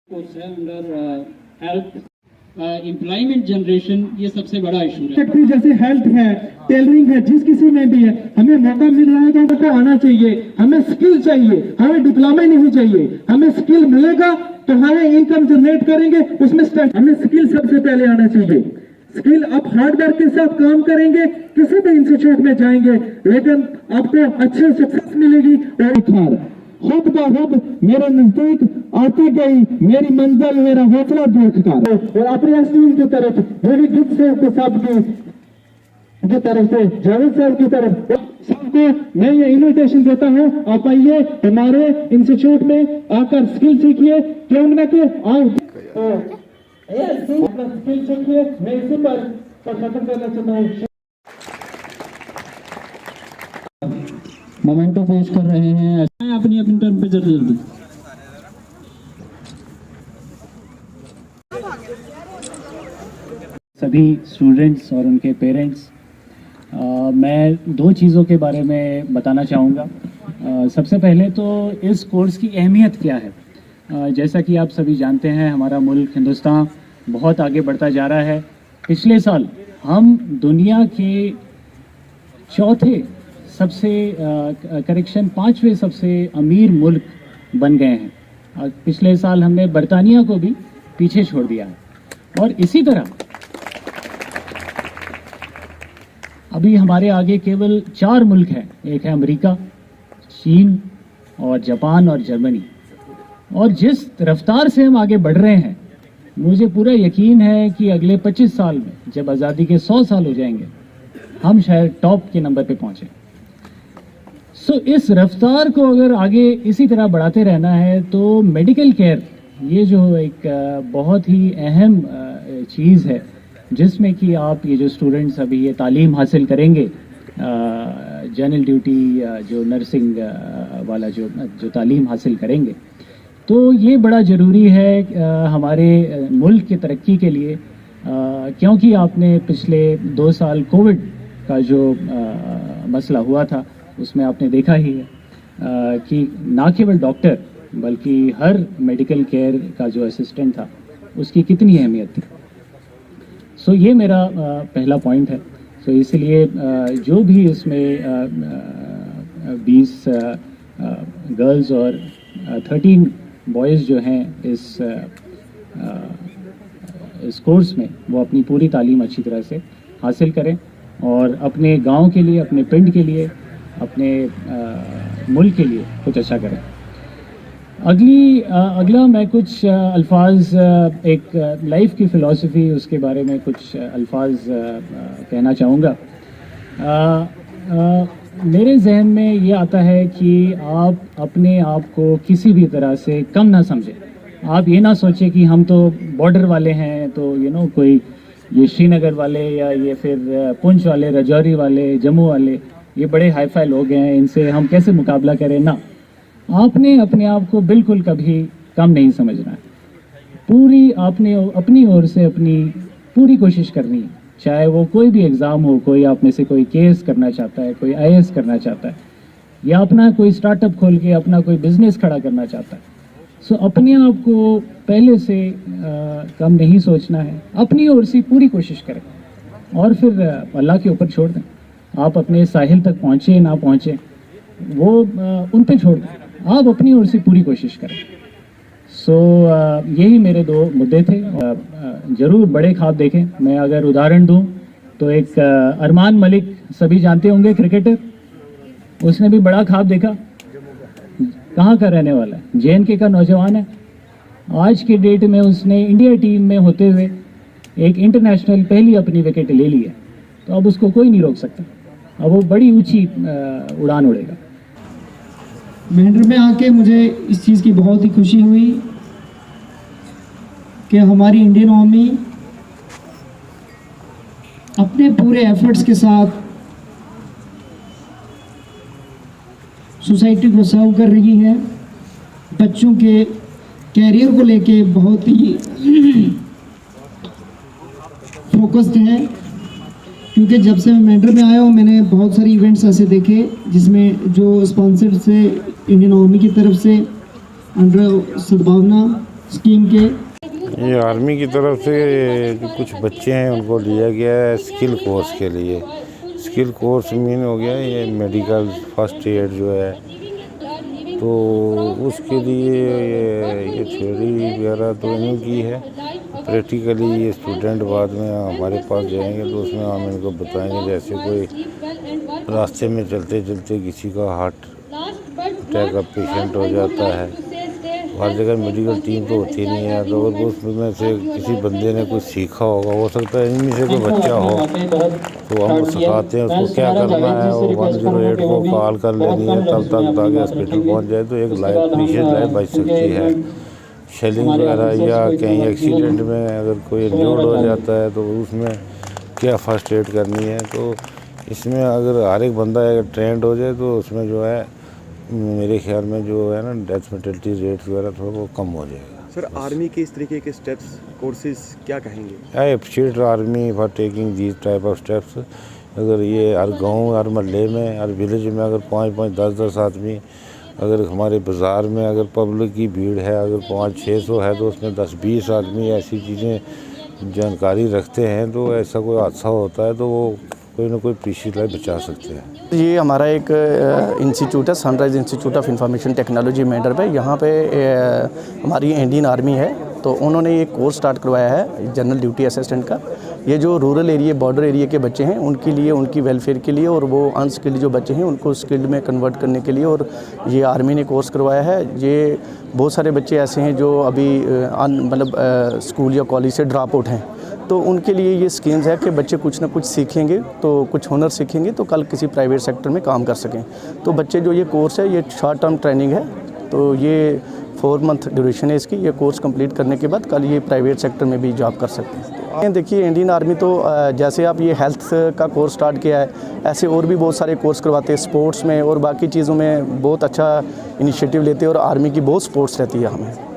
Under health employment generation, ये सबसे बड़ा इशू है। जैसे हेल्थ है, टेलरिंग है, जिस किसी में भी है, हमें मौका मिल रहा है तो हमको आना चाहिए। हमें स्किल चाहिए, हमें डिप्लोमा नहीं चाहिए। हमें स्किल मिलेगा तो हमें इनकम जनरेट करेंगे, उसमें हमें स्किल सबसे पहले आना चाहिए। स्किल आप हार्ड वर्क के साथ काम करेंगे, किसी भी इंस्टीट्यूट में जाएंगे, लेकिन आपको अच्छी सक्सेस मिलेगी। और खुद का खुद मेरे नजदीक आती गई मेरी मंजिल, मेरा हौसला देखकर और अपने स्टूडेंट की तरफ मेरी गिफ्ट से के साथ की तरफ से जावेद साहब की तरफ सबको मैं ये इन्विटेशन देता हूँ, आप आइए हमारे इंस्टीट्यूट में आकर स्किल सीखिए। क्यों ना कि आप स्किल सीखिए। मैं इसी पर खत्म करना चाहता हूँ। मोमेंटो पेश कर रहे हैं अपनी अपनी टर्न पे जल्दी। सभी स्टूडेंट्स और उनके पेरेंट्स, मैं दो चीज़ों के बारे में बताना चाहूँगा। सबसे पहले तो इस कोर्स की अहमियत क्या है। जैसा कि आप सभी जानते हैं, हमारा मुल्क हिंदुस्तान बहुत आगे बढ़ता जा रहा है। पिछले साल हम दुनिया के चौथे सबसे पांचवें सबसे अमीर मुल्क बन गए हैं। पिछले साल हमने बरतानिया को भी पीछे छोड़ दिया है। और इसी तरह अभी हमारे आगे केवल 4 मुल्क हैं। एक है अमेरिका, चीन और जापान और जर्मनी। और जिस रफ्तार से हम आगे बढ़ रहे हैं, मुझे पूरा यकीन है कि अगले 25 साल में जब आज़ादी के 100 साल हो जाएंगे, हम शायद टॉप के नंबर पे पहुंचे। इस रफ्तार को अगर आगे इसी तरह बढ़ाते रहना है तो मेडिकल केयर ये जो एक बहुत ही अहम चीज़ है, जिसमें कि आप ये जो स्टूडेंट्स अभी ये तालीम हासिल करेंगे, जनरल ड्यूटी जो नर्सिंग वाला जो तालीम हासिल करेंगे, तो ये बड़ा ज़रूरी है हमारे मुल्क की तरक्की के लिए। क्योंकि आपने पिछले 2 साल कोविड का जो मसला हुआ था, उसमें आपने देखा ही है कि ना केवल डॉक्टर बल्कि हर मेडिकल केयर का जो असिस्टेंट था, उसकी कितनी अहमियत थी। ये मेरा पहला पॉइंट है। इसलिए जो भी इसमें 20 गर्ल्स और 13 बॉयज़ जो हैं इस कोर्स में, वो अपनी पूरी तालीम अच्छी तरह से हासिल करें और अपने गांव के लिए, अपने पिंड के लिए, अपने मुल्क के लिए कुछ अच्छा करें। अगला मैं कुछ अल्फाज, एक लाइफ की फ़िलॉसफी, उसके बारे में कुछ अल्फाज कहना चाहूँगा। मेरे जहन में ये आता है कि आप अपने आप को किसी भी तरह से कम ना समझें। आप ये ना सोचें कि हम तो बॉर्डर वाले हैं, तो कोई ये श्रीनगर वाले या ये फिर पुंछ वाले, रजौरी वाले, जम्मू वाले, ये बड़े हाई फाई लोग हैं, इनसे हम कैसे मुकाबला करें। ना, आपने अपने आप को बिल्कुल कभी कम नहीं समझना है। पूरी आपने अपनी ओर से अपनी पूरी कोशिश करनी है। चाहे वो कोई भी एग्ज़ाम हो, कोई आप में से कोई केस करना चाहता है, कोई IAS करना चाहता है, या अपना कोई स्टार्टअप खोल के अपना कोई बिजनेस खड़ा करना चाहता है। अपने आप को पहले से कम नहीं सोचना है, अपनी ओर से पूरी कोशिश करें और फिर अल्लाह के ऊपर छोड़ दें। आप अपने साहिल तक पहुँचे ना पहुँचे, वो उन पे छोड़ दें। आप अपनी ओर से पूरी कोशिश करें। यही मेरे 2 मुद्दे थे। ज़रूर बड़े ख्वाब देखें। मैं अगर उदाहरण दूं तो एक अरमान मलिक, सभी जानते होंगे, क्रिकेटर, उसने भी बड़ा ख्वाब देखा। कहाँ का रहने वाला है, JNK का नौजवान है। आज की डेट में उसने इंडिया टीम में होते हुए एक इंटरनेशनल पहली अपनी विकेट ले ली है, तो अब उसको कोई नहीं रोक सकता। अब वो बड़ी ऊंची उड़ान उड़ेगा। मेंढर में आके मुझे इस चीज़ की बहुत ही खुशी हुई कि हमारी इंडियन आर्मी अपने पूरे एफर्ट्स के साथ सोसाइटी को सर्व कर रही है। बच्चों के कैरियर को लेके बहुत ही फोकस्ड है, क्योंकि जब से मैं मेंढर में आया हूँ, मैंने बहुत सारे इवेंट्स ऐसे देखे जिसमें जो स्पॉन्सर्ड से इंडियन आर्मी की तरफ से अंडर सद्भावना स्कीम के ये आर्मी की तरफ से जो कुछ बच्चे हैं उनको लिया गया है स्किल कोर्स के लिए। स्किल कोर्स मीन हो गया ये मेडिकल फर्स्ट एड जो है, तो उसके लिए ये थ्योरी वगैरह तो इन्हीं की है। प्रैक्टिकली ये स्टूडेंट बाद में हमारे पास जाएंगे तो उसमें हम इनको बताएंगे, जैसे कोई रास्ते में चलते चलते किसी का हार्ट अटैक का पेशेंट हो जाता है, हर जगह मेडिकल टीम तो होती नहीं है, तो अगर उसमें से किसी बंदे ने कुछ सीखा होगा, हो सकता है इनमें से कोई बच्चा हो, तो हम सिखाते हैं उसको क्या करना है। और 108 को कॉल कर लेनी है तब तक ताकि हॉस्पिटल पहुंच जाए, तो एक लाइफ प्रीशियस लाइफ बच सकती है। शेलिंग वगैरह या कहीं एक्सीडेंट में अगर कोई इंजर्ड हो जाता है तो उसमें क्या फर्स्ट एड करनी है, तो इसमें अगर हर एक बंदा अगर ट्रेंड हो जाए तो उसमें जो है मेरे ख्याल में जो है ना डेथ फर्टिलिटी रेट वगैरह थोड़ा वो कम हो जाएगा। सर आर्मी के इस तरीके के स्टेप्स कोर्सेज क्या कहेंगे? I appreciate army for taking these type of steps. अगर ये हर गांव, हर महल्ले में, हर विलेज में अगर 5-5, 10-10 आदमी, अगर हमारे बाज़ार में अगर पब्लिक की भीड़ है अगर 500-600 है तो उसमें 10-20 आदमी ऐसी चीज़ें जानकारी रखते हैं, तो ऐसा कोई हादसा होता है तो वो कोई ना कोई प्रीशियस लाइफ बचा सकते हैं। ये हमारा एक इंस्टीट्यूट है, Sunrise Institute of Information Technology मेडर पे। यहाँ पे हमारी इंडियन आर्मी है, तो उन्होंने ये कोर्स स्टार्ट करवाया है जनरल ड्यूटी असिस्टेंट का। ये जो रूरल एरिया, बॉर्डर एरिया के बच्चे हैं उनके लिए, उनकी वेलफेयर के लिए, और वो अनस्किल्ड जो बच्चे हैं उनको स्किल्ड में कन्वर्ट करने के लिए, और ये आर्मी ने कोर्स करवाया है। ये बहुत सारे बच्चे ऐसे हैं जो अभी मतलब स्कूल या कॉलेज से ड्रॉप आउट हैं, तो उनके लिए ये स्कीम्स है कि बच्चे कुछ ना कुछ सीखेंगे, तो कुछ हुनर सीखेंगे तो कल किसी प्राइवेट सेक्टर में काम कर सकें। तो बच्चे जो ये कोर्स है ये शॉर्ट टर्म ट्रेनिंग है, तो ये 4 मंथ ड्यूरेशन है इसकी। ये कोर्स कंप्लीट करने के बाद कल ये प्राइवेट सेक्टर में भी जॉब कर सकते हैं। तो देखिए इंडियन आर्मी तो जैसे आप ये हेल्थ का कोर्स स्टार्ट किया है, ऐसे और भी बहुत सारे कोर्स करवाते हैं स्पोर्ट्स में और बाकी चीज़ों में बहुत अच्छा इनिशिएटिव लेते हैं, और आर्मी की बहुत सपोर्ट्स रहती है हमें।